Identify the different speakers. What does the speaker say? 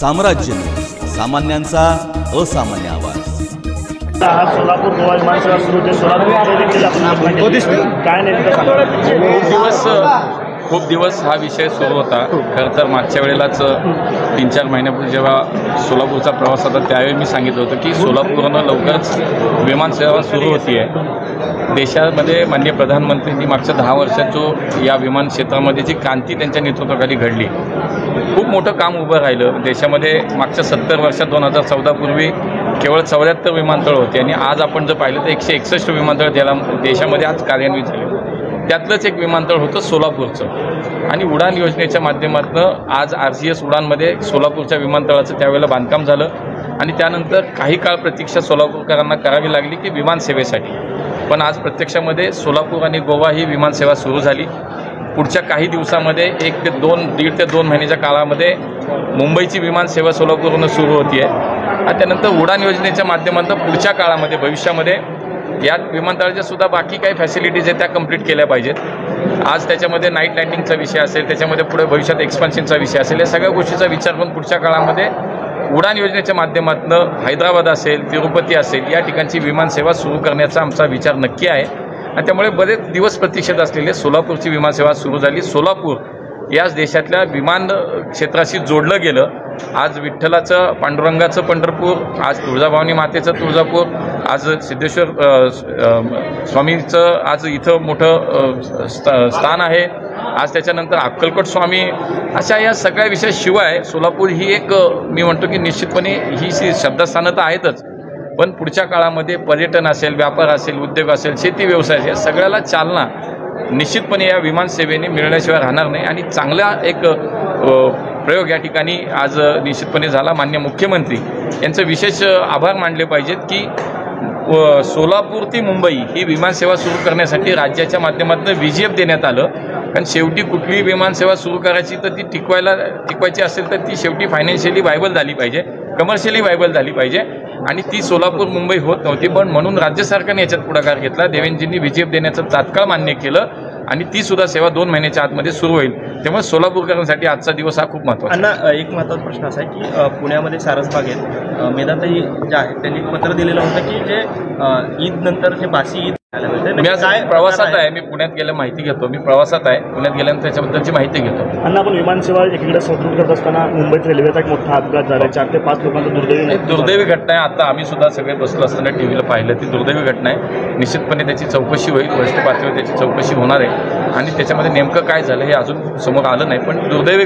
Speaker 1: साम्राज्य न्यूज, सामान्यांचा असामान्य आवाज।
Speaker 2: आज सोलापूर गोवा विमानसेवा सुरू होते। सोलापूर देखील आपण काय नेमकं
Speaker 3: खूप दिवस हा विषय सुरू होता। खरं तर मागच्या वेळेलाच 3-4 महिन्यापूर्वी जेव्हा सोलापूरचा प्रवास होता त्यावेळी मी सांगितलं होतं की सोलापूरनं लवकरच विमानसेवा सुरू होती आहे। देशामध्ये माननीय प्रधानमंत्र्यांनी मागच्या 10 वर्षात जो या विमान क्षेत्रामध्ये जी क्रांती त्यांच्या नेतृत्वाखाली घडली, खूप मोठं काम उभं राहिलं। देशामध्ये मागच्या 70 वर्षात 2014 पूर्वी केवळ 74 विमानतळ होते आणि आज आपण जर पाहिलं तर 161 विमानतळ देशामध्ये आज कार्यान्वित झाले। त्यातलंच एक विमानतळ होतं सोलापूरचं आणि उडान योजनेच्या माध्यमातून आज RCS उडानमध्ये सोलापूरच्या विमानतळाचं त्यावेळेला बांधकाम झालं आणि त्यानंतर काही काळ प्रतीक्षा सोलापूरकरांना करावी लागली की विमानसेवेसाठी। पण आज प्रत्यक्षामध्ये सोलापूर आणि गोवा ही विमानसेवा सुरू झाली। पुढच्या काही दिवसामध्ये 1 ते 2 ते 2 महिन्याच्या काळामध्ये मुंबईची विमानसेवा सोलापूरहून सुरू होती आहे आणि त्यानंतर उडान योजनेच्या माध्यमातून पुढच्या काळामध्ये भविष्यामध्ये या विमानतळाच्या सुद्धा बाकी काही फॅसिलिटीज आहेत त्या कंप्लीट केल्या पाहिजेत। आज त्याच्यामध्ये नाईट लँडिंगचा विषय असेल, त्याच्यामध्ये पुढे भविष्यात एक्सपान्शनचा विषय असेल, या सगळ्या गोष्टीचा विचार करून पुढच्या काळामध्ये उडान योजनेच्या माध्यमातून हैदराबाद असेल, तिरुपती असेल या ठिकाणची विमानसेवा सुरू करण्याचा आमचा विचार नक्की आहे आणि त्यामुळे बरेच दिवस प्रतीक्षेत असलेले सोलापूरची विमानसेवा सुरू झाली। सोलापूर याच देशातल्या विमान क्षेत्राशी जोडलं गेलं। आज विठ्ठलाचं पांडुरंगाचं पंढरपूर, आज तुळजाभवानी मातेचं तुळजापूर, आज सिद्धेश्वर स्वामीचं आज इथं मोठं स्थान आहे। आज त्याच्यानंतर अक्कलकोट स्वामी, अशा या सगळ्या विषयाशिवाय सोलापूर ही एक मी म्हणतो की निश्चितपणे ही शब्दस्थानं तर आहेतच, पण पुढच्या काळामध्ये पर्यटन असेल, व्यापार असेल, उद्योग असेल, शेती व्यवसाय असेल, सगळ्याला चालना निश्चितपणे या विमानसेवेने मिळण्याशिवाय राहणार नाही आणि चांगला एक प्रयोग या ठिकाणी आज निश्चितपणे झाला। माननीय मुख्यमंत्री यांचं विशेष आभार मानले पाहिजेत की सोलापूर ते मुंबई ही विमानसेवा सुरू करण्यासाठी राज्याच्या माध्यमातून VGF देण्यात आलं। कारण शेवटी कुठलीही विमानसेवा सुरू करायची तर ती टिकवायची असेल तर ती शेवटी फायनान्शियली व्हायबल झाली पाहिजे, कमर्शियली व्हायबल झाली पाहिजे आणि ती सोलापूर मुंबई होत नव्हती। पण म्हणून राज्य सरकारने याच्यात पुढाकार घेतला, देवेंद्रजींनी VGF देण्याचं तात्काळ मान्य केलं आणि ती सुद्धा सेवा 2 महिन्याच्या आतमध्ये सुरू होईल। त्यामुळे सोलापूरकरांसाठी आजचा दिवस हा खूप महत्त्वाचा आहे।
Speaker 2: अण्णा, एक महत्त्वाचा प्रश्न असा आहे की पुण्यामध्ये सारसबागेत मेधाताई ज्या आहेत त्यांनी पत्र दिलेलं होतं की जे ईद नंतर जे बासी ईद
Speaker 3: मी आज प्रवासात आहे, मी पुण्यात गेल्या माहिती घेतो, मी प्रवासात आहे, पुण्यात गेल्यानंतर त्याच्याबद्दलची माहिती घेतो।
Speaker 2: अण्णा, आपण विमानसेवा एकीकडे सुरू करत असताना मुंबईत रेल्वेचा एक मोठा अपघात झाला, 4 ते 5 लोकांचा
Speaker 3: दुर्दैवी घटना आहे। आता आम्ही सुद्धा सगळे बसलो असताना टीव्हीला पाहिलं, ती दुर्दैवी घटना आहे। निश्चितपणे त्याची चौकशी होईल, वरिष्ठ पातळीवर त्याची चौकशी होणार आहे आणि त्याच्यामध्ये नेमकं काय झालं हे अजून समोर आलं नाही, पण दुर्दैवी